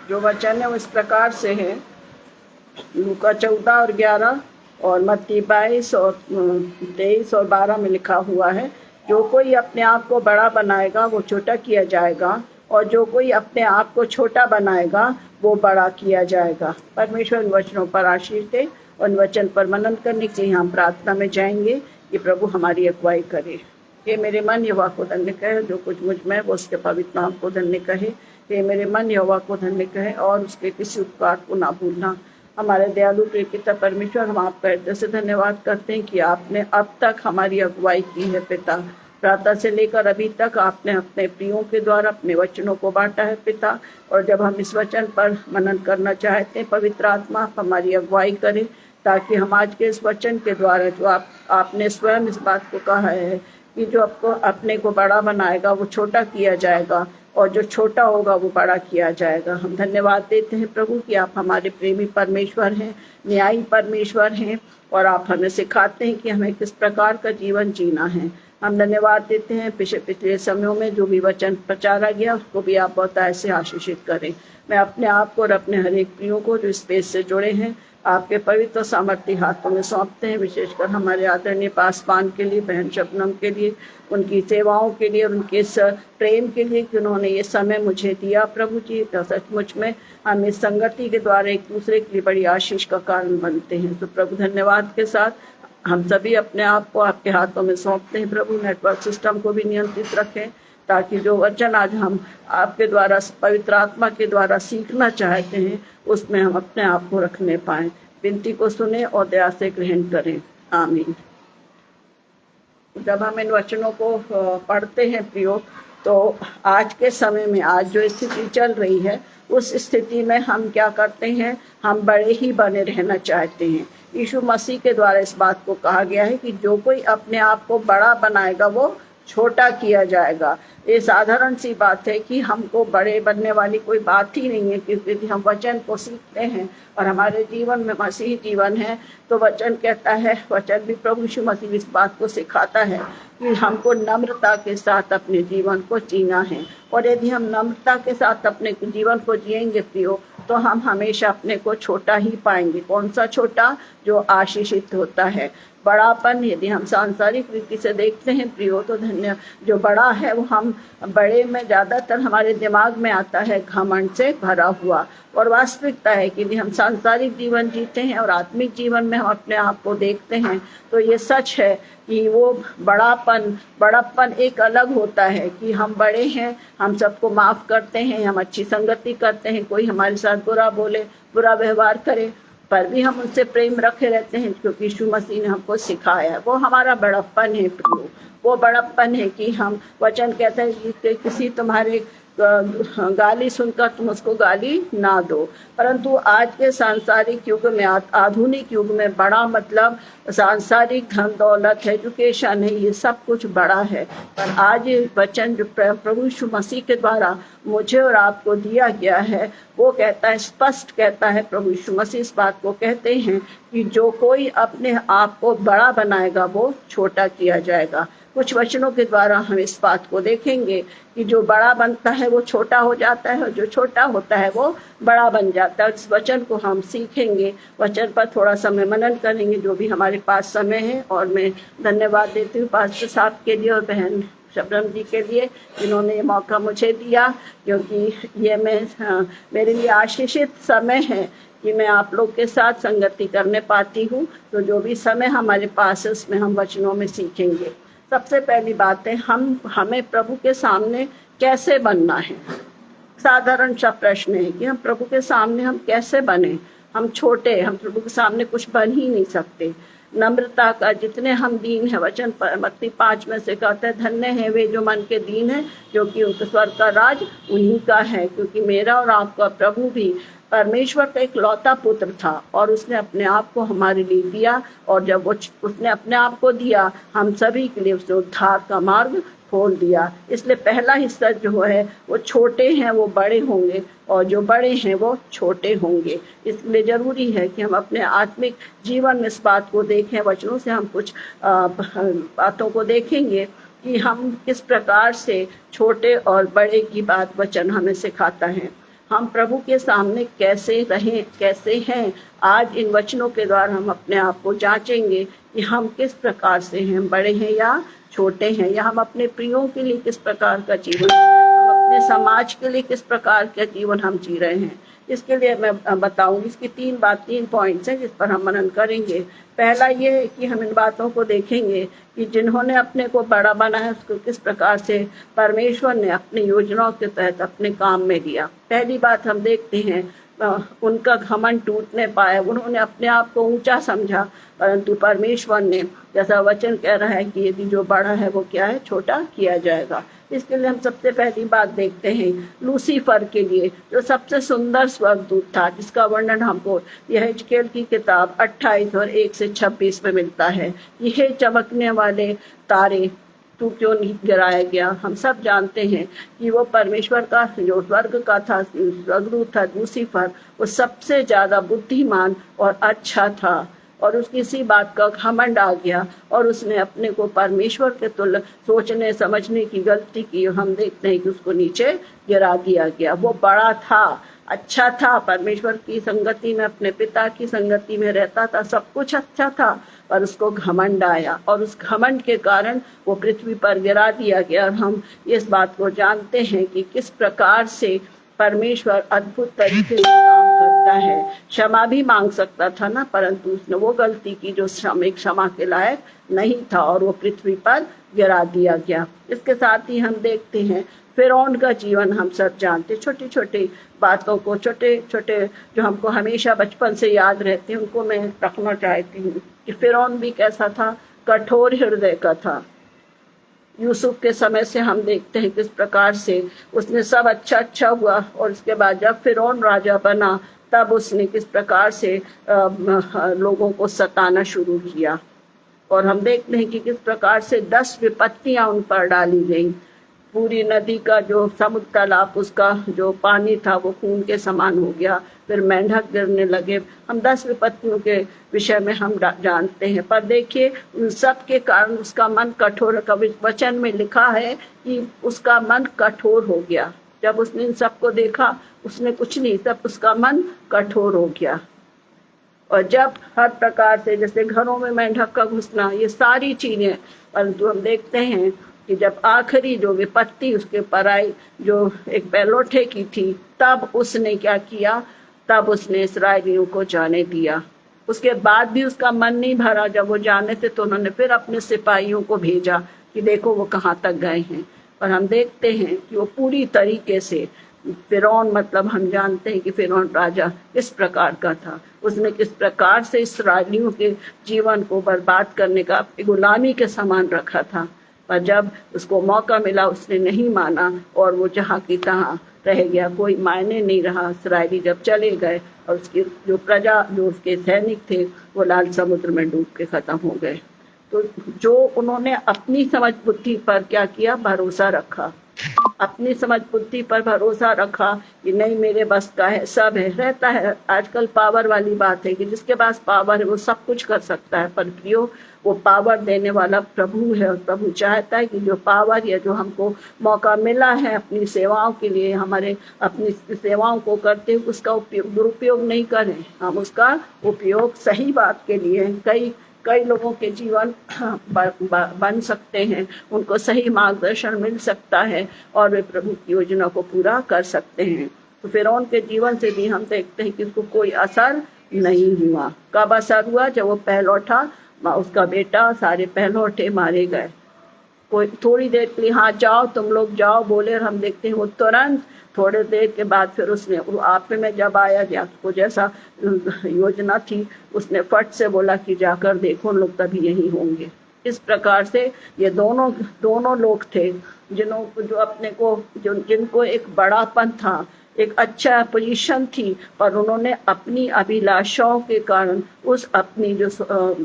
जो वचन है वो इस प्रकार से है, लूका 14 और 11 और मत्ती 22 और 23 और 12 में लिखा हुआ है, जो कोई अपने आप को बड़ा बनाएगा वो छोटा किया जाएगा, और जो कोई अपने आप को छोटा बनाएगा वो बड़ा किया जाएगा। परमेश्वर इन वचनों पर आशीष दे, और इन वचन पर मनन करने के लिए हम प्रार्थना में जाएंगे कि प्रभु हमारी अगुवाई करे। हे मेरे मन यहोवा को धन्य कहे, जो कुछ मुझ में वो उसके पवित्र नाम को धन्य कहे। हे मेरे मन यहोवा को धन्य कहे और उसके किसी उपकार को ना भूलना। हमारे दयालु प्रिय पिता परमेश्वर, हम आपका हृदय से धन्यवाद करते हैं कि आपने अब तक हमारी अगुवाई की है पिता। प्रातः से लेकर अभी तक आपने अपने प्रियों के द्वारा अपने वचनों को बांटा है पिता, और जब हम इस वचन पर मनन करना चाहते हैं, पवित्र आत्मा हमारी अगुवाई करें, ताकि हम आज के इस वचन के द्वारा जो आपने स्वयं इस बात को कहा है कि जो आपको अपने को बड़ा बनाएगा वो छोटा किया जाएगा, और जो छोटा होगा वो बड़ा किया जाएगा। हम धन्यवाद देते हैं प्रभु कि आप हमारे प्रेमी परमेश्वर हैं, न्यायी परमेश्वर हैं, और आप हमें सिखाते हैं कि हमें किस प्रकार का जीवन जीना है। हम धन्यवाद देते हैं पिछले समयों में जो भी वचन प्रचारा गया उसको भी आप बहुत ऐसे आशीषित करें। मैं अपने आप को और अपने हर एक प्रियों को जो स्पेस से जुड़े हैं आपके पवित्र सामर्थ्य हाथों में सौंपते हैं, विशेषकर हमारे आदरणीय पासवान के लिए, बहन शबनम के लिए, उनकी सेवाओं के लिए और उनके इस प्रेम के लिए कि उन्होंने ये समय मुझे दिया। प्रभु जी, सचमुच में हम इस संगति के द्वारा एक दूसरे के लिए बड़ी आशीष का कारण बनते हैं। तो प्रभु धन्यवाद के साथ हम सभी अपने आप को आपके हाथों में सौंपते हैं। प्रभु नेटवर्क सिस्टम को भी नियंत्रित रखें, ताकि जो वचन आज हम आपके द्वारा पवित्र आत्मा के द्वारा सीखना चाहते हैं उसमें हम अपने आप को रखने पाएं। विनती को सुने और दया से ग्रहण करें। आमीन। जब हम इन वचनों को पढ़ते हैं प्रियो, तो आज के समय में आज जो स्थिति चल रही है उस स्थिति में हम क्या करते हैं, हम बड़े ही बने रहना चाहते हैं। यीशु मसीह के द्वारा इस बात को कहा गया है कि जो कोई अपने आप को बड़ा बनाएगा वो छोटा किया जाएगा। ये साधारण सी बात है कि हमको बड़े बनने वाली कोई बात ही नहीं है, क्योंकि हम वचन को सीखते हैं और हमारे जीवन में मसीही जीवन है। तो वचन कहता है, वचन भी प्रभु यीशु मसीह इस बात को सिखाता है कि हमको नम्रता के साथ अपने जीवन को जीना है, और यदि हम नम्रता के साथ अपने जीवन को जिएंगे प्रियो, तो हम हमेशा अपने को छोटा ही पाएंगे। कौन सा छोटा? जो आशीषित होता है। बड़ापन यदि हम सांसारिक रीति से देखते हैं प्रियो, तो धन्य जो बड़ा है वो हम बड़े में ज़्यादातर हमारे दिमाग में आता है घमंड से भरा हुआ, और वास्तविकता है कि यदि हम सांसारिक जीवन जीते हैं और आत्मिक जीवन में हम अपने आप को देखते हैं, तो ये सच है कि वो बड़प्पन एक अलग होता है कि हम बड़े हैं, हम सबको माफ़ करते हैं, हम अच्छी संगति करते हैं, कोई हमारे साथ बुरा बोले, बुरा व्यवहार करे, पर भी हम उनसे प्रेम रखे रहते हैं, क्योंकि यीशु मसीह ने हमको सिखाया है। वो हमारा बड़प्पन है प्रियो। वो बड़प्पन है कि हम, वचन कहता है कि किसी तुम्हारे गाली सुनकर तुम उसको गाली ना दो। परंतु आज के सांसारिक युग में, आधुनिक युग में बड़ा मतलब सांसारिक धन दौलत है, एजुकेशन है, ये सब कुछ बड़ा है। पर आज ये वचन जो प्रभु यीशु मसीह के द्वारा मुझे और आपको दिया गया है, वो कहता है, स्पष्ट कहता है, प्रभु यीशु मसीह इस बात को कहते हैं कि जो कोई अपने आप को बड़ा बनाएगा वो छोटा किया जाएगा। कुछ वचनों के द्वारा हम इस बात को देखेंगे कि जो बड़ा बनता है वो छोटा हो जाता है, और जो छोटा होता है वो बड़ा बन जाता है। इस वचन को हम सीखेंगे, वचन पर थोड़ा समय मनन करेंगे जो भी हमारे पास समय है। और मैं धन्यवाद देती हूँ पास्टर साहब के लिए और बहन शबनम जी के लिए, जिन्होंने ये मौका मुझे दिया, क्योंकि ये मेरे लिए आशीषित समय है कि मैं आप लोग के साथ संगति करने पाती हूँ। तो जो भी समय हमारे पास है उसमें हम वचनों में सीखेंगे। सबसे पहली बात है, हमें प्रभु के सामने कैसे बनना है। साधारण सा प्रश्न है कि हम प्रभु के सामने हम कैसे बने। हम छोटे, हम प्रभु के सामने कुछ बन ही नहीं सकते। नम्रता का जितने हम दीन है, वचन मत्ती 5 में से कहते हैं, धन्य है वे जो मन के दीन है, क्योंकि उनके स्वर्ग का राज उन्हीं का है। क्योंकि मेरा और आपका प्रभु भी परमेश्वर का एक लौता पुत्र था, और उसने अपने आप को हमारे लिए दिया, और जब उसने अपने आप को दिया, हम सभी के लिए उसने उद्धार का मार्ग खोल दिया। इसलिए पहला हिस्सा जो है वो छोटे हैं वो बड़े होंगे, और जो बड़े हैं वो छोटे होंगे। इसलिए जरूरी है कि हम अपने आत्मिक जीवन में इस बात को देखें। वचनों से हम कुछ बातों को देखेंगे कि हम किस प्रकार से छोटे और बड़े की बात वचन हमें सिखाता है। हम प्रभु के सामने कैसे रहें, कैसे हैं, आज इन वचनों के द्वारा हम अपने आप को जांचेंगे कि हम किस प्रकार से हैं, बड़े हैं या छोटे हैं, या हम अपने प्रियों के लिए किस प्रकार का जीवन, हम अपने समाज के लिए किस प्रकार का जीवन हम जी रहे हैं। इसके लिए मैं बताऊंगी, इसकी तीन पॉइंट्स हैं जिस पर हम मनन करेंगे। पहला ये है कि हम इन बातों को देखेंगे कि जिन्होंने अपने को बड़ा बनाया उसको किस प्रकार से परमेश्वर ने अपनी योजनाओं के तहत अपने काम में लिया। पहली बात हम देखते हैं उनका घमंड टूट नहीं पाया, उन्होंने अपने आप को ऊंचा समझा, परंतु परमेश्वर ने, जैसा वचन कह रहा है कि यदि जो बड़ा है वो क्या है, छोटा किया जाएगा। इसके लिए हम सबसे पहली बात देखते हैं लूसीफर के लिए, जो सबसे सुंदर स्वर्गदूत था, जिसका वर्णन हमको यहेजकेल की किताब 28 और 1 से 26 में मिलता है। यह चमकने वाले तारे तू क्यों नहीं गिराया गया। हम सब जानते हैं कि वो परमेश्वर का जो स्वर्ग का था, स्वर्गदूत था लूसीफर, वो सबसे ज्यादा बुद्धिमान और अच्छा था, और उसकी इसी बात का घमंड आ गया और उसने अपने को परमेश्वर के तुल्य सोचने समझने की गलती की। हम देखते हैं कि उसको नीचे गिरा दिया गया। वो बड़ा था, अच्छा था, परमेश्वर की संगति में, अपने पिता की संगति में रहता था, सब कुछ अच्छा था, पर उसको घमंड आया और उस घमंड के कारण वो पृथ्वी पर गिरा दिया गया। और हम इस बात को जानते हैं कि किस प्रकार से परमेश्वर अद्भुत तरीके से काम करता है। क्षमा भी मांग सकता था ना, परंतु उसने वो गलती की जो क्षमा के लायक नहीं था और वो पृथ्वी पर गिरा दिया गया। इसके साथ ही हम देखते हैं फिरौन का जीवन हम सब जानते, छोटी छोटी बातों को, छोटे छोटे जो हमको हमेशा बचपन से याद रहते हैं उनको मैं रखना चाहती हूँ कि फिरौन भी कैसा था, कठोर हृदय का था। यूसुफ के समय से हम देखते हैं किस प्रकार से उसने सब अच्छा हुआ, और उसके बाद जब फिरौन राजा बना तब उसने किस प्रकार से लोगों को सताना शुरू किया। और हम देखते हैं कि किस प्रकार से 10 विपत्तियां उन पर डाली गई। पूरी नदी का जो समुद्र तालाब, उसका जो पानी था वो खून के समान हो गया, फिर मेंढक गिरने लगे। हम 10 विपत्तियों के विषय में हम जानते हैं, पर देखिए उन सब के कारण उसका मन कठोर, कवि वचन में लिखा है कि उसका मन कठोर हो गया। जब उसने इन सबको देखा उसने कुछ नहीं, सब उसका मन कठोर हो गया। और जब हर प्रकार से, जैसे घरों में मेंढक का घुसना, ये सारी चीजें, परंतु हम देखते हैं कि जब आखिरी जो विपत्ति उसके पर आई, जो एक बैलोठे की थी, तब उसने क्या किया, तब उसने इस्राएलियों को जाने दिया। उसके बाद भी उसका मन नहीं भरा। जब वो जाने थे तो उन्होंने फिर अपने सिपाहियों को भेजा कि देखो वो कहाँ तक गए हैं। और हम देखते हैं कि वो पूरी तरीके से, फिरौन मतलब हम जानते हैं कि फिरौन राजा किस प्रकार का था, उसने किस प्रकार से इस्राएलियों के जीवन को बर्बाद करने का गुलामी के समान रखा था। पर जब उसको मौका मिला उसने नहीं माना और वो जहाँ की तहाँ रह गया, कोई मायने नहीं रहा। इस्राएली जब चले गए और उसकी जो प्रजा, जो उसके सैनिक थे, वो लाल समुद्र में डूब के खत्म हो गए। तो जो उन्होंने अपनी समझ बुद्धि पर क्या किया, भरोसा रखा, अपनी समझ बुद्धि पर भरोसा रखा कि नहीं मेरे बस का है, सब है, रहता है। आजकल पावर वाली बात है कि जिसके पास पावर है वो सब कुछ कर सकता है, पर प्रियो वो पावर देने वाला प्रभु है। और प्रभु चाहता है कि जो पावर या जो हमको मौका मिला है अपनी सेवाओं के लिए, हमारे अपनी सेवाओं को करते हुए उसका दुरुपयोग नहीं करें, हम उसका उपयोग सही बात के लिए। कई लोगों के जीवन बन सकते हैं, उनको सही मार्गदर्शन मिल सकता है और वे प्रभु की योजना को पूरा कर सकते हैं। तो फिरौन के जीवन से भी हम देखते हैं कि उसको कोई असर नहीं हुआ। कब असर हुआ, जब वो पहलौठा, उसका बेटा, सारे पहलौठे मारे गए। कोई थोड़ी देर के लिए हाँ जाओ तुम लोग जाओ बोले, और हम देखते हैं वो तुरंत थोड़े देर के बाद फिर उसने आपे में जब आया गया को जैसा योजना थी, उसने फट से बोला कि जाकर देखो लोग तभी यही होंगे। इस प्रकार से ये दोनों लोग थे जो अपने को, जिनको एक बड़ापन था, एक अच्छा पोजीशन थी, पर उन्होंने अपनी अभिलाषाओं के कारण उस अपनी जो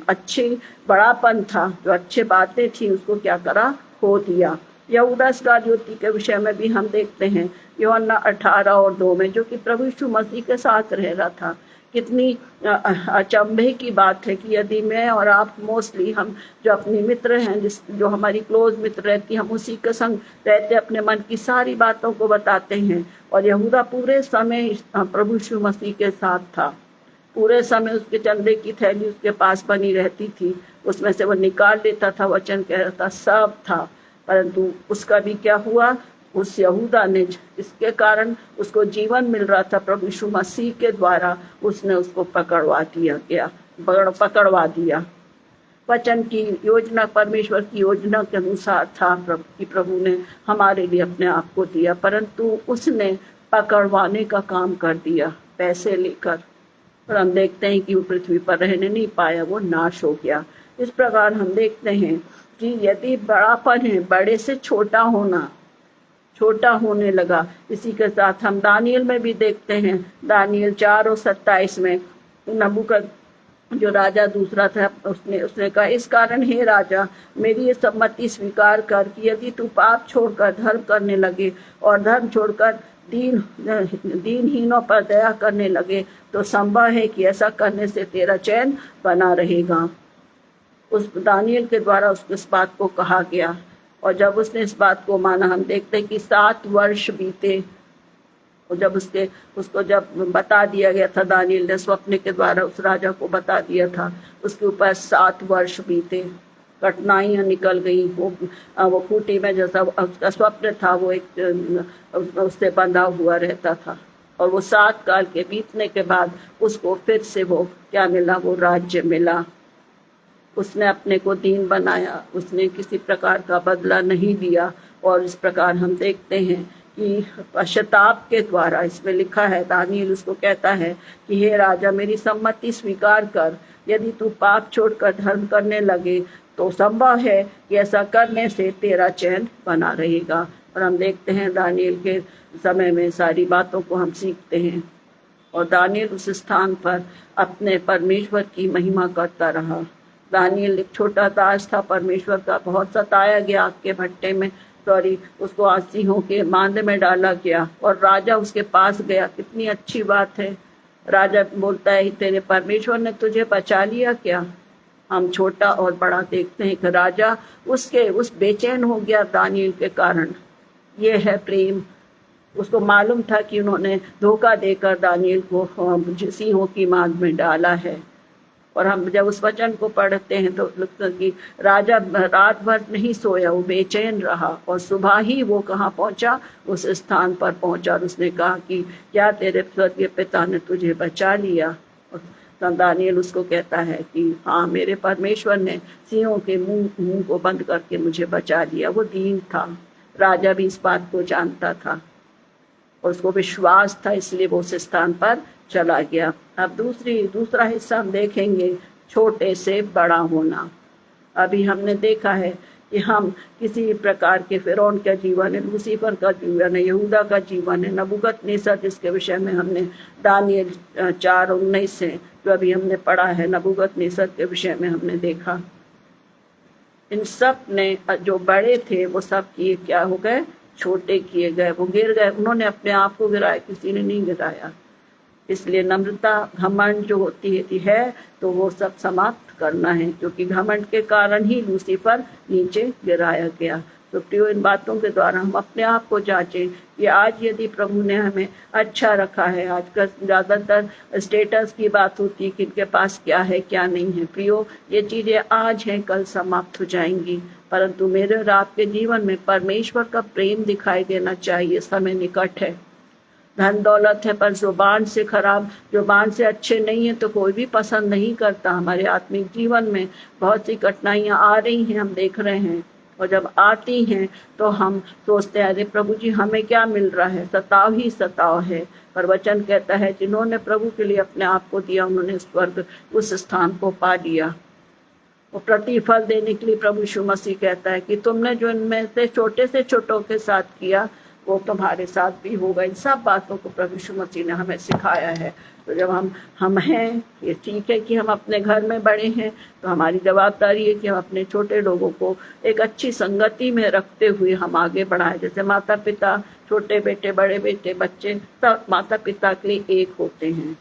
अच्छी बड़ापन था, जो अच्छे बातें थी, उसको क्या करा, खो दिया। यहूदा इस्करियोती के विषय में भी हम देखते हैं यूहन्ना 18 और 2 में, जो कि प्रभु यीशु मसीह के साथ रह रहा था, कितनी अचंभे की बात है कि यदि मैं और आप मोस्टली हम जो अपनी मित्र हैं, जो हमारी क्लोज मित्र रहती, हम उसी के संग रहते, अपने मन की सारी बातों को बताते हैं। और यहूदा पूरे समय प्रभु यीशु मसीह के साथ था, पूरे समय उसके चंदे की थैली उसके पास बनी रहती थी, उसमें से वो निकाल लेता था, वचन कह रहा था, सब था। परंतु उसका भी क्या हुआ, उस यहूदा ने, इसके कारण उसको जीवन मिल रहा था प्रभु यीशु मसीह के द्वारा, उसने उसको पकड़वा दिया। वचन की योजना, परमेश्वर की योजना के अनुसार था कि प्रभु ने हमारे लिए अपने आप को दिया, परंतु उसने पकड़वाने का काम कर दिया पैसे लेकर। और हम देखते हैं कि वो पृथ्वी पर रहने नहीं पाया, वो नाश हो गया। इस प्रकार हम देखते हैं कि यदि बड़ापन है, बड़े से छोटा होने लगा। इसी के साथ हम दानियल में भी देखते हैं, दानियल 4:27 में नबूकद जो राजा दूसरा था, उसने कहा, इस कारण हे राजा, मेरी ये सम्मति स्वीकार कर कि यदि तू पाप छोड़कर धर्म करने लगे और धर्म छोड़कर दीनहीनों पर दया करने लगे, तो संभव है कि ऐसा करने से तेरा चैन बना रहेगा। उस दानियल के द्वारा उसको इस बात को कहा गया, और जब उसने इस बात को माना, हम देखते हैं कि 7 वर्ष बीते। और जब उसको जब बता दिया गया था, दानियल ने स्वप्न के द्वारा उस राजा को बता दिया था, उसके ऊपर 7 वर्ष बीते, कठिनाइयां निकल गई। वो खूंटी में जैसा उसका स्वप्न था, वो एक उससे बंधा हुआ रहता था। और वो 7 काल के बीतने के बाद उसको फिर से वो क्या मिला, वो राज्य मिला। उसने अपने को दीन बनाया, उसने किसी प्रकार का बदला नहीं दिया। और इस प्रकार हम देखते हैं कि पश्चाताप के द्वारा, इसमें लिखा है, दानियल उसको कहता है कि हे राजा, मेरी सम्मति स्वीकार कर, यदि तू पाप छोड़कर धर्म करने लगे तो संभव है कि ऐसा करने से तेरा चैन बना रहेगा। और हम देखते हैं दानियल के समय में सारी बातों को हम सीखते हैं। और दानियल उस स्थान पर अपने परमेश्वर की महिमा करता रहा। दानियल एक छोटा दास था, परमेश्वर का बहुत सताया गया, आग के भट्टे में, उसको सिंहों के मांद में डाला गया, और राजा उसके पास गया। कितनी अच्छी बात है, राजा बोलता है, तेरे परमेश्वर ने तुझे बचा लिया क्या। हम छोटा और बड़ा देखते हैं कि राजा उस बेचैन हो गया दानियल के कारण। ये है प्रेम। उसको मालूम था कि उन्होंने धोखा देकर दानियल को सिंहों की मांद में डाला है। और हम जब उस वचन को पढ़ते हैं तो लगता है कि राजा रात भर नहीं सोया, वो बेचैन रहा, और सुबह ही वो कहाँ पहुंचा, उस स्थान पर पहुंचा। और उसने कहा कि क्या तेरे स्वर्गीय पिता ने तुझे बचा लिया। और दानियल उसको कहता है कि हाँ, मेरे परमेश्वर ने सिंहों के मुंह को बंद करके मुझे बचा लिया। वो दीन था, राजा भी इस बात को जानता था और उसको विश्वास था, इसलिए वो उस स्थान पर चला गया। अब दूसरा हिस्सा हम देखेंगे, छोटे से बड़ा होना। अभी हमने देखा है कि हम किसी प्रकार के फिरौन का जीवन है, लूसीफर का जीवन है, यहूदा का जीवन है, नबूकदनेस्सर जिसके विषय में हमने दानियल 4:19 से जो अभी हमने पढ़ा है, नबूकदनेस्सर के विषय में हमने देखा। इन सब ने जो बड़े थे वो सब किए क्या हो गए, छोटे किए गए, वो गिर गए। उन्होंने अपने आप को गिराया, किसी ने नहीं गिराया। इसलिए नम्रता, घमंड जो होती है तो वो सब समाप्त करना है, क्योंकि घमंड के कारण ही लूसीफर नीचे गिराया गया। तो प्रियो, इन बातों के द्वारा हम अपने आप को जांचें कि आज यदि प्रभु ने हमें अच्छा रखा है। आजकल ज़्यादातर स्टेटस की बात होती है कि इनके पास क्या है क्या नहीं है। प्रियो, ये चीज़ें आज हैं, कल समाप्त हो जाएंगी, परंतु मेरे और आपके जीवन में परमेश्वर का प्रेम दिखाई देना चाहिए। समय निकट है, धन दौलत है, पर जुबान से खराब, जुबान से अच्छे नहीं है तो कोई भी पसंद नहीं करता। हमारे आत्मिक जीवन में बहुत सी कठिनाइयां आ रही हैं, हम देख रहे हैं, और जब आती हैं तो हम सोचते हैं, अरे प्रभु जी हमें क्या मिल रहा है, सताव ही सताव है। पर वचन कहता है, जिन्होंने प्रभु के लिए अपने आप को दिया, उन्होंने स्वर्ग उस स्थान को पा लिया। वो प्रतिफल देने के लिए प्रभु यीशु मसीह कहता है कि तुमने जो इनमें से छोटों के साथ किया, वो तुम्हारे साथ भी होगा। इन सब बातों को प्रभु यीशु मसीह ने हमें सिखाया है। तो जब हम हैं, ये ठीक है कि हम अपने घर में बड़े हैं, तो हमारी जवाबदारी है कि हम अपने छोटे लोगों को एक अच्छी संगति में रखते हुए हम आगे बढ़ाएं। जैसे माता पिता, छोटे बेटे, बड़े बेटे, बच्चे, सब माता पिता के लिए एक होते हैं।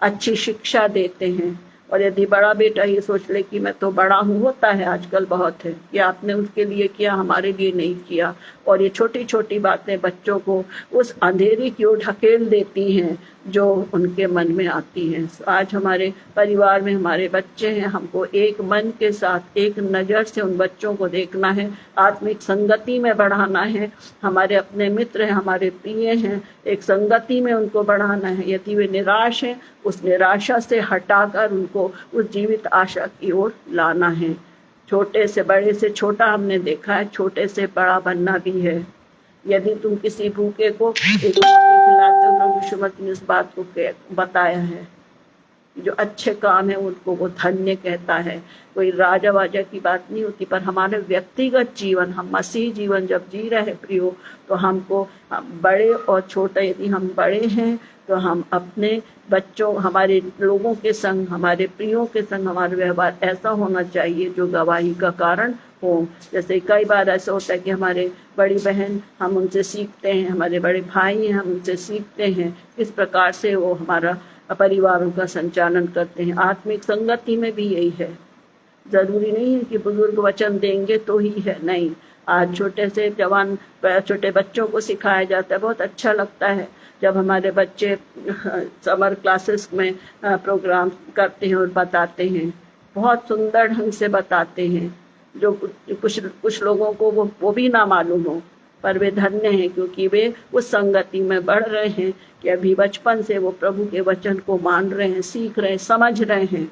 अच्छी शिक्षा देते हैं। और यदि बड़ा बेटा ये सोच ले कि मैं तो बड़ा हूँ, होता है आजकल बहुत है कि आपने उसके लिए किया, हमारे लिए नहीं किया, और ये छोटी छोटी बातें बच्चों को उस अंधेरी की ओर ढकेल देती हैं जो उनके मन में आती हैं। आज हमारे परिवार में हमारे बच्चे हैं, हमको एक मन के साथ एक नज़र से उन बच्चों को देखना है, आत्मिक संगति में बढ़ाना है। हमारे अपने मित्र हैं, हमारे प्रिय हैं, एक संगति में उनको बढ़ाना है। यदि वे निराश हैं, उस निराशा से हटाकर उनको उस जीवित आशा की ओर लाना है। छोटे से बड़े से छोटा हमने देखा है, छोटे से बड़ा बनना भी है। यदि तुम किसी भूखे को एक रोटी खिलाते हो, प्रभु यीशु मसीह ने इस बात को बताया है, जो अच्छे काम है उनको वो धन्य कहता है। कोई राजा वाजा की बात नहीं होती, पर हमारे व्यक्तिगत जीवन, हम मसीह जीवन जब जी रहे प्रियो, तो हमको बड़े और छोटे, यदि हम बड़े हैं तो हम अपने बच्चों, हमारे लोगों के संग, हमारे प्रियों के संग हमारा व्यवहार ऐसा होना चाहिए जो गवाही का कारण हो। जैसे कई बार ऐसा होता है कि हमारे बड़ी बहन, हम उनसे सीखते हैं, हमारे बड़े भाई हैं, हम उनसे सीखते हैं किस प्रकार से वो हमारा परिवारों का संचालन करते हैं। आत्मिक संगति में भी यही है। जरूरी नहीं है कि बुजुर्ग वचन देंगे तो ही है, नहीं। आज छोटे से जवान छोटे बच्चों को सिखाया जाता है, बहुत अच्छा लगता है जब हमारे बच्चे समर क्लासेस में प्रोग्राम करते हैं और बताते हैं, बहुत सुंदर ढंग से बताते हैं, जो कुछ लोगों को वो भी ना मालूम हो, पर वे धन्य हैं क्योंकि वे उस संगति में बढ़ रहे हैं कि अभी बचपन से वो प्रभु के वचन को मान रहे हैं, सीख रहे हैं, समझ रहे हैं।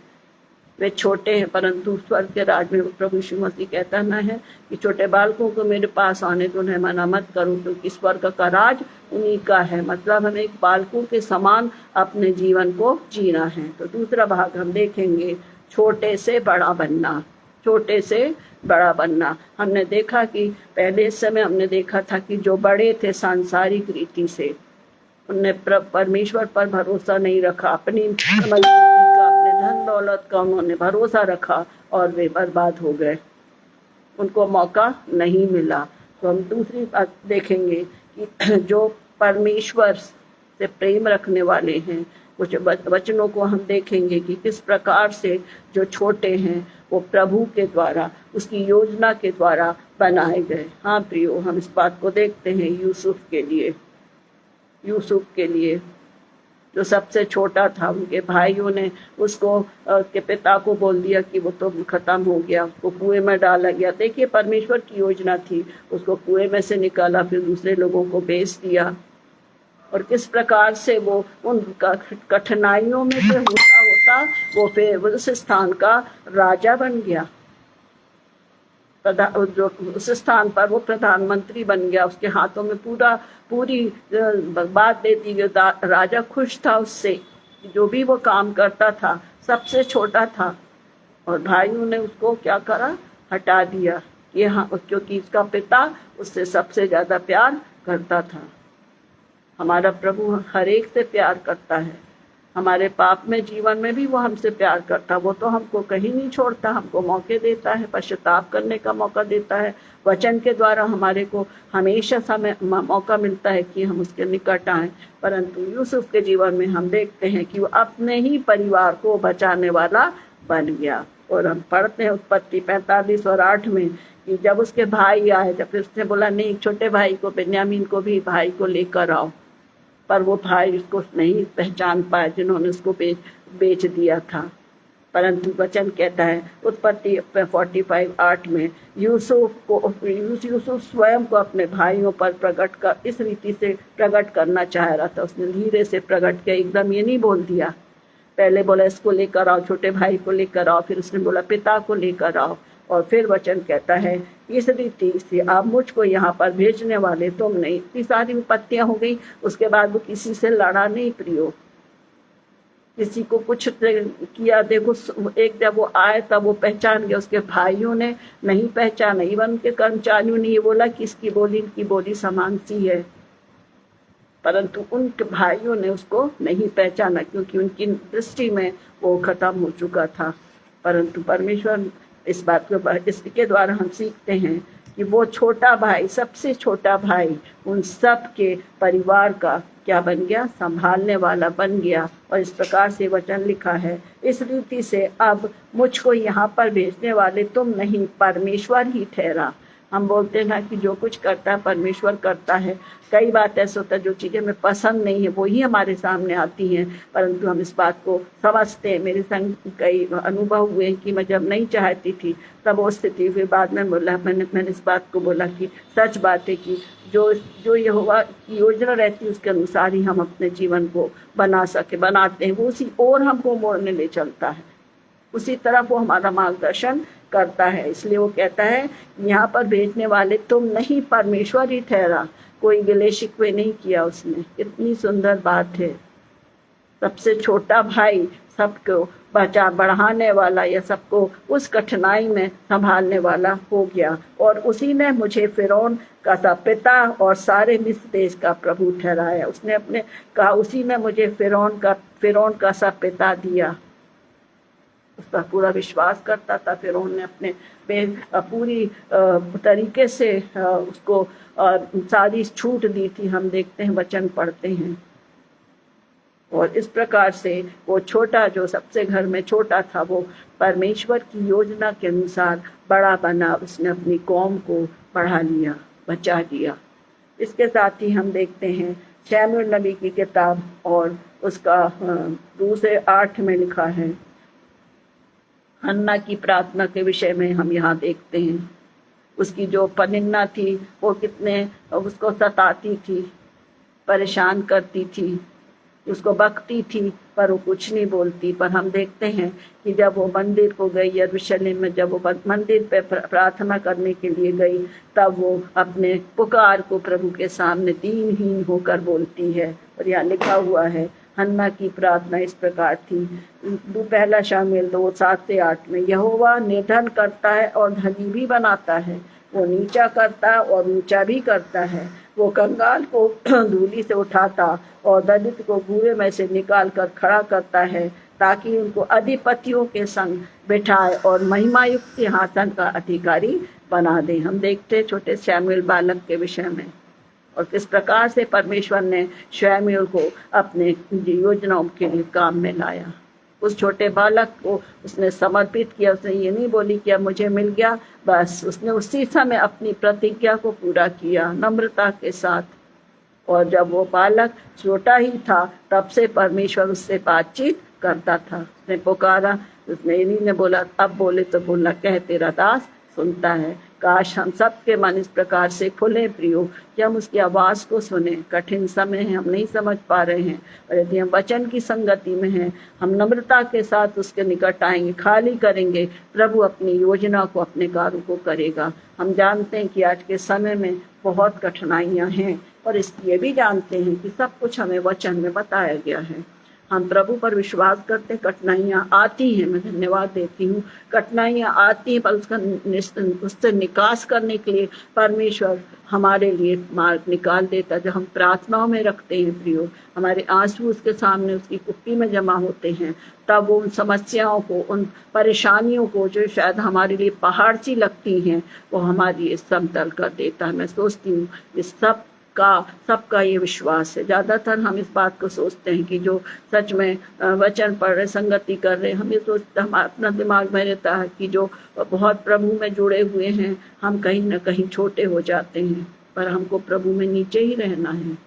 वे छोटे हैं परंतु स्वर्ग के राज में प्रभु यीशु मसीह कहता ना है कि छोटे बालकों को मेरे पास आने दो, उन्हें मना मत करो क्योंकि स्वर्ग का राज उन्हीं का है। मतलब हमें एक बालकों के समान अपने जीवन को जीना है। तो दूसरा भाग हम देखेंगे, छोटे से बड़ा बनना। छोटे से बड़ा बनना, हमने देखा कि पहले समय हमने देखा था कि जो बड़े थे सांसारिक रीति से, उनने परमेश्वर पर भरोसा नहीं रखा, अपनी समझदारी का, अपने धन दौलत का उन्होंने भरोसा रखा और वे बर्बाद हो गए, उनको मौका नहीं मिला। तो हम दूसरी बात देखेंगे कि जो परमेश्वर से प्रेम रखने वाले हैं, कुछ वचनों को हम देखेंगे कि किस प्रकार से जो छोटे हैं वो प्रभु के द्वारा, उसकी योजना के द्वारा बनाए गए। हाँ प्रियो, हम इस बात को देखते हैं यूसुफ के लिए जो सबसे छोटा था, उनके भाइयों ने उसको के पिता को बोल दिया कि वो तो खत्म हो गया, उसको कुएं में डाला गया। देखिए परमेश्वर की योजना थी, उसको कुएं में से निकाला, फिर दूसरे लोगों को बेच दिया, और किस प्रकार से वो उन कठिनाइयों में से होता वो फिर उस स्थान का राजा बन गया। जो उस स्थान पर वो प्रधानमंत्री बन गया, उसके हाथों में पूरी बात दे दी गई। राजा खुश था उससे, जो भी वो काम करता था सबसे छोटा था, और भाइयों ने उसको क्या करा, हटा दिया कि हाँ, क्योंकि इसका पिता उससे सबसे ज्यादा प्यार करता था। हमारा प्रभु हर एक से प्यार करता है, हमारे पाप में जीवन में भी वो हमसे प्यार करता, वो तो हमको कहीं नहीं छोड़ता, हमको मौके देता है, पश्चाताप करने का मौका देता है। वचन के द्वारा हमारे को हमेशा समय मौका मिलता है कि हम उसके निकट आएं। परंतु यूसुफ के जीवन में हम देखते हैं कि वो अपने ही परिवार को बचाने वाला बन गया। और हम पढ़ते हैं उत्पत्ति 45 और 8 में कि जब उसके भाई आए, जब फिर उसने बोला नहीं, छोटे भाई को, बिन्यामीन को भी, भाई को लेकर आओ, पर वो भाई उसको नहीं पहचान पाए जिन्होंने उसको बेच दिया था। परंतु वचन कहता है उत्पत्ति 45:8 में, यूसुफ स्वयं को अपने भाइयों पर इस रीति से प्रकट करना चाह रहा था। उसने धीरे से प्रकट किया, एकदम ये नहीं बोल दिया। पहले बोला इसको लेकर आओ, छोटे भाई को लेकर आओ, फिर उसने बोला पिता को लेकर आओ, और फिर वचन कहता है इस रीति से आप मुझको यहाँ पर भेजने वाले तुम नहीं। इतनी सारी विपत्तियां हो गई, उसके बाद वो किसी से लड़ा नहीं प्रियो, किसी को कुछ किया। देखो एक जब वो आए तब वो पहचान गया, उसके भाइयों ने नहीं पहचाना, इवन के कर्मचारियों ने ये बोला कि इसकी बोली इनकी बोली समान सी है, परंतु उनके भाइयों ने उसको नहीं पहचाना क्योंकि उनकी दृष्टि में वो खत्म हो चुका था। परंतु परमेश्वर इस बात को, इसके द्वारा हम सीखते हैं कि वो छोटा भाई, सबसे छोटा भाई, उन सब के परिवार का क्या बन गया, संभालने वाला बन गया। और इस प्रकार से वचन लिखा है, इस रीति से अब मुझको यहाँ पर भेजने वाले तुम नहीं, परमेश्वर ही ठहरा। हम बोलते हैं ना कि जो कुछ करता है परमेश्वर करता है। कई बात ऐसा होता है जो चीज़ें हमें पसंद नहीं है वो ही हमारे सामने आती हैं, परंतु हम इस बात को समझते हैं। मेरे संग कई अनुभव हुए कि मैं जब नहीं चाहती थी तब वो स्थिति फिर बाद में बोला, मैंने इस बात को बोला कि सच बात है कि जो जो यहोवा की योजना रहती है उसके अनुसार ही हम अपने जीवन को बनाते हैं। वो उसी और हमको मोड़ने ले चलता है, उसी तरफ वो हमारा मार्गदर्शन करता है। इसलिए वो कहता है यहाँ पर भेजने वाले तुम नहीं, परमेश्वर ही ठहरा। कोई गिले शिकवे नहीं किया उसने। कितनी सुंदर बात है। सबसे छोटा भाई सबको बढ़ाने वाला या सबको उस कठिनाई में संभालने वाला हो गया। और उसी ने मुझे फिरौन का सा पिता और सारे मिस्र देश का प्रभु ठहराया। उसने अपने कहा उसी ने मुझे फिरौन का सा पिता दिया। उसका पूरा विश्वास करता था। फिर उन्होंने अपने पूरी तरीके से उसको सारी छूट दी थी। हम देखते हैं, वचन पढ़ते हैं। और इस प्रकार से वो छोटा, जो सबसे घर में छोटा था, वो परमेश्वर की योजना के अनुसार बड़ा बना। उसने अपनी कौम को बढ़ा लिया, बचा लिया। इसके साथ ही हम देखते हैं शमूएल नबी की किताब और उसका दूसरे 8 में लिखा है, हन्ना की प्रार्थना के विषय में हम यहाँ देखते हैं। उसकी जो पनिन्ना थी वो कितने उसको सताती थी, परेशान करती थी, उसको बकती थी, पर वो कुछ नहीं बोलती। पर हम देखते हैं कि जब वो मंदिर को गई, यरूशलेम में जब वो मंदिर पे प्रार्थना करने के लिए गई, तब वो अपने पुकार को प्रभु के सामने दीनहीन होकर बोलती है। और यहाँ लिखा हुआ है, हन्ना की प्रार्थना इस प्रकार थी। पहला शमूएल 2:7-8 में, यहोवा निर्धन करता है और धनी भी बनाता है, वो नीचा करता है और ऊंचा भी करता है। वो कंगाल को धूलि से उठाता और दलित को भूरे में से निकाल कर खड़ा करता है, ताकि उनको अधिपतियों के संग बिठाए और महिमायुक्त सिंहासन का अधिकारी बना दे। हम देखते छोटे शमूएल बालक के विषय में, और किस प्रकार से परमेश्वर ने शमूएल को अपने योजनाओं के लिए काम में लाया। उस छोटे बालक को उसने समर्पित किया। उसने ये नहीं बोली कि अब मुझे मिल गया बस, उसने उसी समय अपनी प्रतिज्ञा को पूरा किया नम्रता के साथ। और जब वो बालक छोटा ही था तब से परमेश्वर उससे बातचीत करता था। उसने पुकारा, उसने इन्हीं ने बोला, अब बोले तो बोला, कह तेरा दास सुनता है। काश हम सबके मन इस प्रकार से खुले प्रियो कि हम उसकी आवाज़ को सुने। कठिन समय है, हम नहीं समझ पा रहे हैं, और यदि हम वचन की संगति में हैं, हम नम्रता के साथ उसके निकट आएंगे, खाली करेंगे, प्रभु अपनी योजना को, अपने कार्यों को करेगा। हम जानते हैं कि आज के समय में बहुत कठिनाइयां हैं, और इसलिए भी जानते हैं कि सब कुछ हमें वचन में बताया गया है। हम प्रभु पर विश्वास करते, कठिनाइयाँ आती हैं, मैं धन्यवाद देती हूँ। कठिनाइयाँ आती हैं, पर उससे निकास करने के लिए परमेश्वर हमारे लिए मार्ग निकाल देता। जब हम प्रार्थनाओं में रखते हैं प्रियो, हमारे आंसू उसके सामने, उसकी कुप्पी में जमा होते हैं, तब वो उन समस्याओं को, उन परेशानियों को जो शायद हमारे लिए पहाड़ सी लगती हैं, वो हमारे लिए समतल कर देता है। मैं सोचती हूँ इस सबका ये विश्वास है। ज़्यादातर हम इस बात को सोचते हैं कि जो सच में वचन पढ़ रहे, संगति कर रहे, हम ये सोचते, हम अपना दिमाग में रहता है कि जो बहुत प्रभु में जुड़े हुए हैं, हम कहीं ना कहीं छोटे हो जाते हैं। पर हमको प्रभु में नीचे ही रहना है।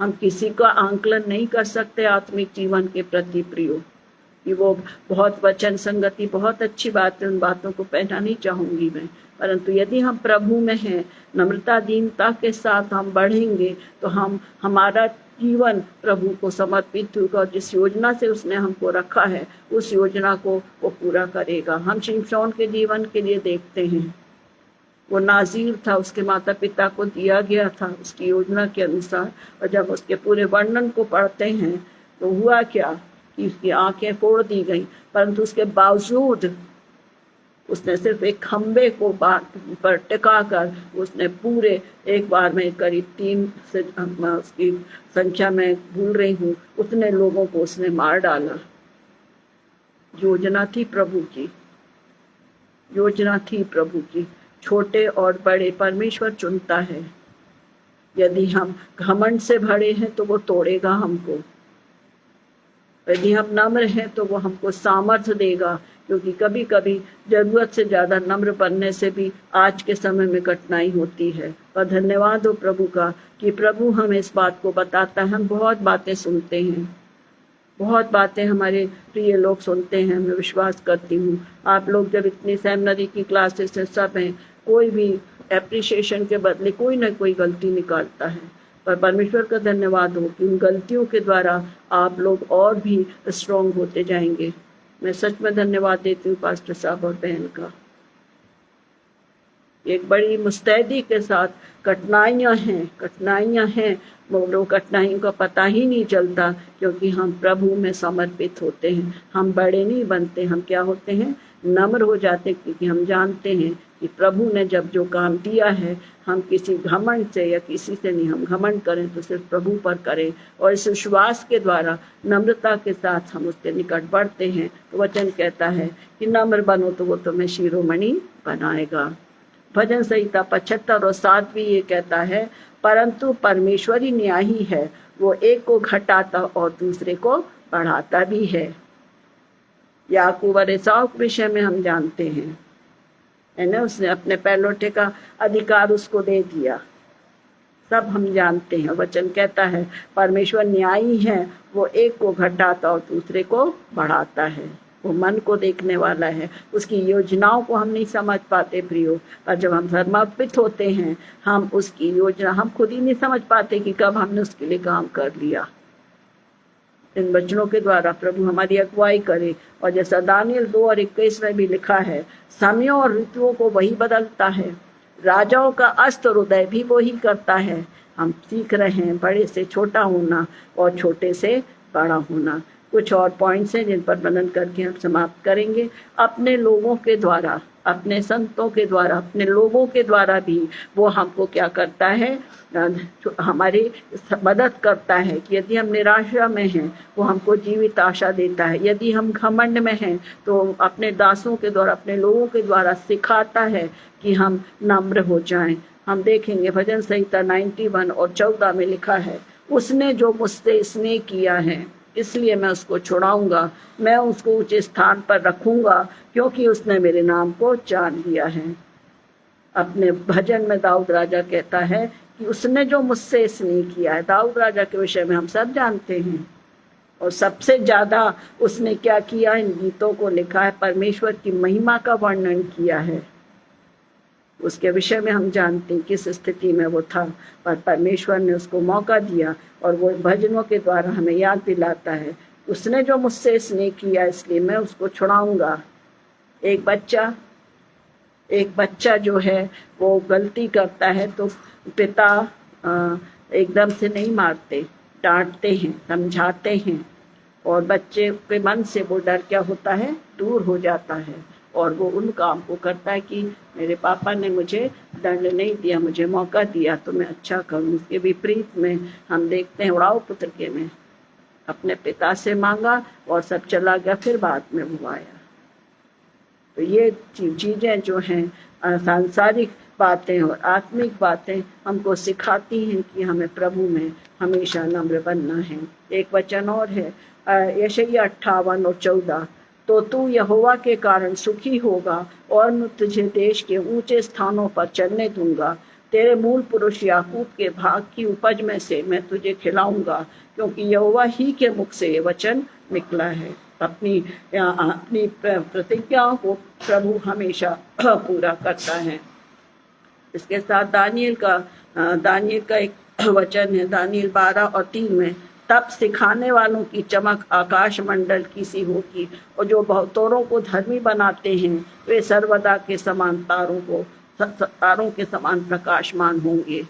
हम किसी का आंकलन नहीं कर सकते आत्मिक जीवन के प्रति प्रियो, कि वो बहुत वचन संगति बहुत अच्छी बात है, उन बातों को पहना नहीं चाहूंगी मैं। परंतु यदि हम प्रभु में हैं, नम्रता दीनता के साथ हम बढ़ेंगे, तो हमारा जीवन प्रभु को समर्पित होगा। और जिस योजना से उसने हमको रखा है, उस योजना को वो पूरा करेगा। हम शिमशोन के जीवन के लिए देखते हैं, वो नाज़ीर था, उसके माता पिता को दिया गया था उसकी योजना के अनुसार। और जब उसके पूरे वर्णन को पढ़ते हैं तो हुआ क्या कि उसकी आंखें फोड़ दी गई, परंतु उसके बावजूद उसने सिर्फ एक खंबे को पर टिका कर उसने पूरे एक बार में करीब 3 से उसकी संख्या में भूल रही हूँ, उतने लोगों को उसने मार डाला। योजना थी प्रभु की, योजना थी प्रभु की। छोटे और बड़े परमेश्वर चुनता है। यदि हम घमंड से भरे हैं तो वो तोड़ेगा हमको, यदि हम नम्र हैं तो वो हमको सामर्थ्य देगा, क्योंकि कभी कभी जरूरत से ज्यादा नम्र बनने से भी आज के समय में कठिनाई होती है। और धन्यवाद हो प्रभु का कि प्रभु हमें इस बात को बताता है। हम बहुत बातें सुनते हैं, बहुत बातें हमारे प्रिय लोग सुनते हैं, मैं विश्वास करती हूँ आप लोग जब इतनी सेमिनरी की क्लासेस हैं सब हैं, कोई भी एप्रिसिएशन के बदले कोई ना कोई गलती निकालता है। पर परमेश्वर का धन्यवाद हो कि उन गलतियों के द्वारा आप लोग और भी स्ट्रॉन्ग होते जाएंगे। मैं सच में धन्यवाद देती हूँ पास्टर साहब और बहन का। एक बड़ी मुस्तैदी के साथ कठिनाइयाँ हैं वो कठिनाइयों का पता ही नहीं चलता, क्योंकि हम प्रभु में समर्पित होते हैं। हम बड़े नहीं बनते, हम क्या होते हैं, नम्र हो जाते, क्योंकि हम जानते हैं कि प्रभु ने जब जो काम दिया है हम किसी घमंड से या किसी से नहीं, हम घमंड करें तो सिर्फ प्रभु पर करें, और इस विश्वास के द्वारा नम्रता के साथ हम उसके निकट बढ़ते हैं। तो वचन कहता है कि नम्र बनो तो वो तुम्हें शिरोमणि बनाएगा। भजन संहिता 75 और 7 भी ये कहता है, परंतु परमेश्वरी न्यायी है, वो एक को घटाता और दूसरे को बढ़ाता भी है। याकूब और एसाव के विषय में हम जानते हैं, है ना, उसने अपने पहलौठे का अधिकार उसको दे दिया, सब हम जानते हैं। वचन कहता है परमेश्वर न्यायी है, वो एक को घटाता और दूसरे को बढ़ाता है। वो मन को देखने वाला है, उसकी योजनाओं को हम नहीं समझ पाते प्रियो, और जब हम समर्पित होते हैं हम उसकी योजना हम खुद ही नहीं समझ पाते कि कब हमने उसके लिए काम कर लिया। इन वचनों के द्वारा प्रभु हमारी अगुवाई करे, और जैसा दानियल 2 और 21 में भी लिखा है, समयों और ऋतुओं को वही बदलता है, राजाओं का अस्त और उदय भी वही करता है। हम सीख रहे हैं बड़े से छोटा होना और छोटे से बड़ा होना। कुछ और पॉइंट्स हैं जिन पर मनन करके हम समाप्त करेंगे। अपने लोगों के द्वारा, अपने संतों के द्वारा, अपने लोगों के द्वारा भी वो हमको क्या करता है, हमारी मदद करता है कि यदि हम निराशा में हैं वो हमको जीवित आशा देता है, यदि हम घमंड में हैं तो अपने दासों के द्वारा, अपने लोगों के द्वारा सिखाता है कि हम नम्र हो जाएं। हम देखेंगे भजन संहिता 91 और 14 में लिखा है, उसने जो मुझसे स्नेह किया है इसलिए मैं उसको छुड़ाऊंगा, मैं उसको ऊंचे स्थान पर रखूंगा, क्योंकि उसने मेरे नाम को जान लिया है। अपने भजन में दाऊद राजा कहता है कि उसने जो मुझसे स्नेह किया है। दाऊद राजा के विषय में हम सब जानते हैं, और सबसे ज्यादा उसने क्या किया, इन गीतों को लिखा है, परमेश्वर की महिमा का वर्णन किया है। उसके विषय में हम जानते हैं किस स्थिति में वो था, पर परमेश्वर ने उसको मौका दिया, और वो भजनों के द्वारा हमें याद दिलाता है, उसने जो मुझसे स्नेह किया इसलिए मैं उसको छुड़ाऊंगा। एक बच्चा जो है वो गलती करता है तो पिता एकदम से नहीं मारते, डांटते हैं, समझाते हैं, और बच्चे के मन से वो डर क्या होता है, दूर हो जाता है, और वो उन काम को करता है कि मेरे पापा ने मुझे दंड नहीं दिया, मुझे मौका दिया तो मैं अच्छा करूं। उसके विपरीत में हम देखते हैं उड़ाऊ पुत्र के में, अपने पिता से मांगा और सब चला गया, फिर बाद में वो आया। तो ये चीजें जो हैं सांसारिक बातें और आत्मिक बातें हमको सिखाती हैं कि हमें प्रभु में हमेशा नम्र बनना है। एक वचन और है यशायाह 58 और 14, तो तू यहोवा के कारण सुखी होगा और मैं तुझे देश के ऊंचे स्थानों पर चलने दूंगा, तेरे मूल पुरुष याकूब के भाग की उपज में से मैं तुझे खिलाऊंगा, क्योंकि यहोवा ही के मुख से ये वचन निकला है। अपनी प्रतिज्ञाओं को प्रभु हमेशा पूरा करता है। इसके साथ दानियल का एक वचन है, दानियल 12 और 3 में, तब सिखाने वालों की चमक आकाश मंडल की सी होगी, और जो बहुतोरों को धर्मी बनाते हैं वे सर्वदा के समान तारों के समान प्रकाशमान होंगे।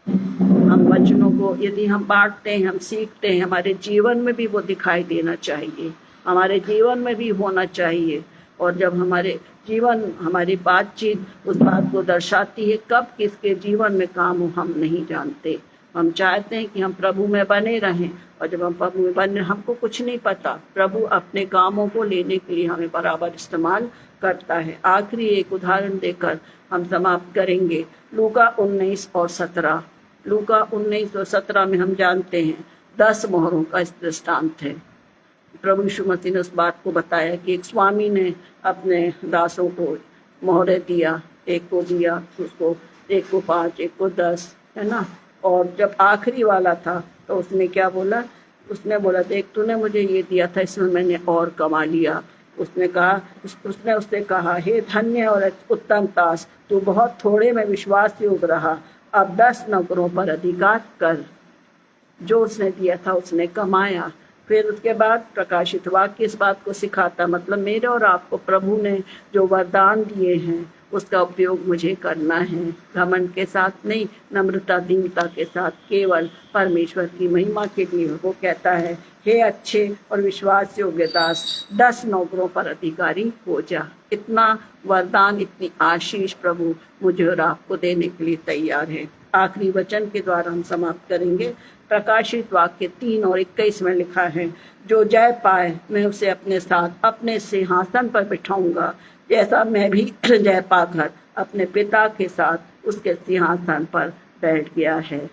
हम वचनों को यदि हम बांटते हैं, हम सीखते हैं, हमारे जीवन में भी वो दिखाई देना चाहिए, हमारे जीवन में भी होना चाहिए। और जब हमारे जीवन, हमारी बातचीत उस बात को दर्शाती है, कब किसके जीवन में काम हो हम नहीं जानते, हम चाहते हैं कि हम प्रभु में बने रहें, और जब हम प्रभु में बने, हमको कुछ नहीं पता, प्रभु अपने कामों को लेने के लिए हमें बराबर इस्तेमाल करता है। आखिरी एक उदाहरण देकर हम समाप्त करेंगे। लूका 19 और 17। लूका 19 और 17 में हम जानते हैं 10 मोहरों का इस दृष्टांत है। प्रभु यीशु मसीह ने उस बात को बताया कि एक स्वामी ने अपने दासों को मोहरे दिया, एक को दिया उसको, एक को 5, एक को 10, है ना। और जब आखिरी वाला था तो उसने क्या बोला? उसने बोला, देख तूने मुझे ये दिया था, इसमें मैंने और कमा लिया। उसने उससे कहा, हे धन्य और उत्तम दास, तू बहुत थोड़े में विश्वास योग्य रहा, अब 10 नौकरों पर अधिकार कर। जो उसने दिया था उसने कमाया। फिर उसके बाद प्रकाशित वाक्य इस बात को सिखाता, मतलब मेरे और आपको प्रभु ने जो वरदान दिए हैं उसका उपयोग मुझे करना है, घमंड के साथ नहीं, नम्रता दीनता के साथ, केवल परमेश्वर की महिमा के लिए। वो कहता है, हे अच्छे और विश्वास योग्य दास, 10 नौकरों पर अधिकारी हो जा। इतना वरदान, इतनी आशीष प्रभु मुझे और आपको देने के लिए तैयार है। आखिरी वचन के द्वारा हम समाप्त करेंगे। प्रकाशित वाक्य 3 और 21 में लिखा है, जो जय पाए मैं उसे अपने साथ अपने सिंहासन पर बिठाऊंगा, जैसा मैं भी जय पाकर अपने पिता के साथ उसके सिंहासन पर बैठ गया है।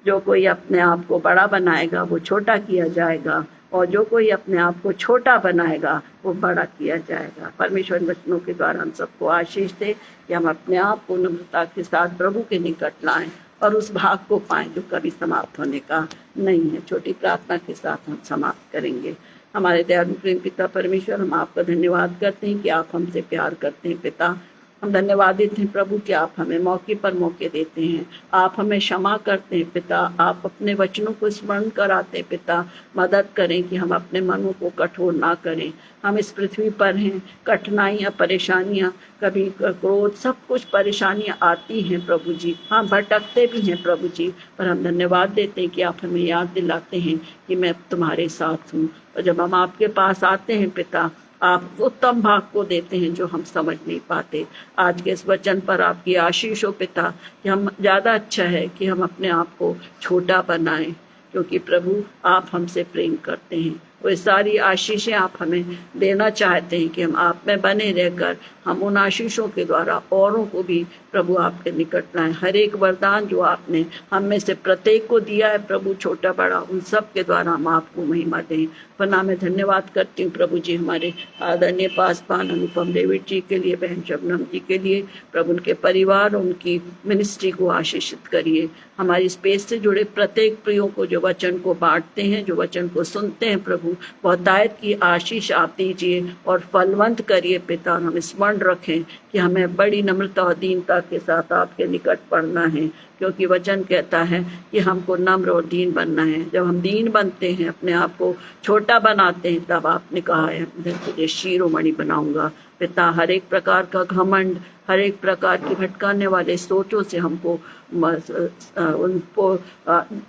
जो कोई अपने आप को बड़ा बनाएगा वो छोटा किया जाएगा, और जो कोई अपने आप को छोटा बनाएगा वो बड़ा किया जाएगा। परमेश्वर वचनों के द्वारा हम सबको आशीष दे कि हम अपने आप को नम्रता के साथ प्रभु के निकट लाएं और उस भाग को पाएं जो कभी समाप्त होने का नहीं है। छोटी प्रार्थना के साथ हम समाप्त करेंगे। हमारे दयालु प्रेम पिता परमेश्वर, हम आपका धन्यवाद करते हैं कि आप हमसे प्यार करते हैं। पिता, हम धन्यवाद देते हैं प्रभु कि आप हमें मौके पर मौके देते हैं, आप हमें क्षमा करते हैं। पिता, आप अपने वचनों को स्मरण कराते हैं। पिता, मदद करें कि हम अपने मनों को कठोर ना करें। हम इस पृथ्वी पर हैं, कठिनाइयाँ, परेशानियाँ, कभी क्रोध, सब कुछ परेशानियाँ आती हैं प्रभु जी, हम भटकते भी हैं प्रभु जी, पर हम धन्यवाद देते हैं कि आप हमें याद दिलाते हैं कि मैं तुम्हारे साथ हूँ। और जब हम आपके पास आते हैं पिता, आप उत्तम भाग को देते हैं जो हम समझ नहीं पाते। आज के इस वचन पर आपकी आशीष हो पिता, कि हम ज़्यादा अच्छा है कि हम अपने आप को छोटा बनाएं, क्योंकि प्रभु आप हमसे प्रेम करते हैं। वो सारी आशीषें आप हमें देना चाहते हैं कि हम आप में बने रहकर हम उन आशीषों के द्वारा औरों को भी प्रभु आपके निकट लाएं। हर एक वरदान जो आपने हम में से प्रत्येक को दिया है प्रभु, छोटा बड़ा, उन सब के द्वारा हम आपको महिमा दें। वरना मैं धन्यवाद करती हूँ प्रभु जी, हमारे आदरणीय पासवान अनुपम डेविड जी के लिए, बहन शबनम जी के लिए, प्रभु उनके परिवार, उनकी मिनिस्ट्री को आशीषित करिए। हमारी स्पेस से जुड़े प्रत्येक प्रियों को जो वचन को बांटते हैं, जो वचन को सुनते हैं प्रभु, बहुतायत की आशीष आप दीजिए और फलवंत करिए पिता। हम स्मरण रखें कि हमें बड़ी नम्रता और दीनता के साथ आपके निकट पढ़ना है, क्योंकि वचन कहता है कि हमको नम्र और दीन बनना है। जब हम दीन बनते हैं, अपने आप को छोटा बनाते हैं, तब आपने कहा है मैं तुझे शिरोमणि बनाऊंगा। पिता, हर एक प्रकार का घमंड, हर एक प्रकार की भटकाने वाले सोचों से हमको उनको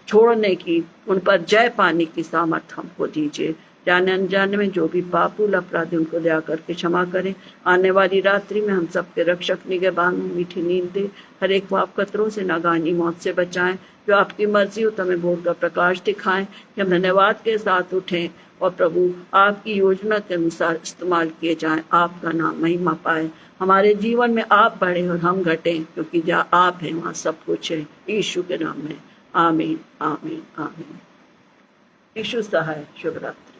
छोड़ने की, उन पर जय पाने की सामर्थ हमको दीजिए। जाने अनजाने में जो भी पापुल अपराधी उनको दया करके क्षमा करें। आने वाली रात्रि में हम सबके रक्षक निगहबान मीठी नींद दे, हर एक पाप कतरों से, नागानी मौत से बचाएं। जो आपकी मर्जी हो तमें भोर का प्रकाश दिखाएं, कि हम धन्यवाद के साथ उठें और प्रभु आपकी योजना के अनुसार इस्तेमाल किए जाएं, आपका नाम महिमा पाए। हमारे जीवन में आप बढ़े और हम घटें, क्योंकि जहाँ आप हैं वहाँ सब कुछ है। यीशु के नाम में आमीन, आमीन, आमीन। यीशु सहाय। शुभ रात्रि।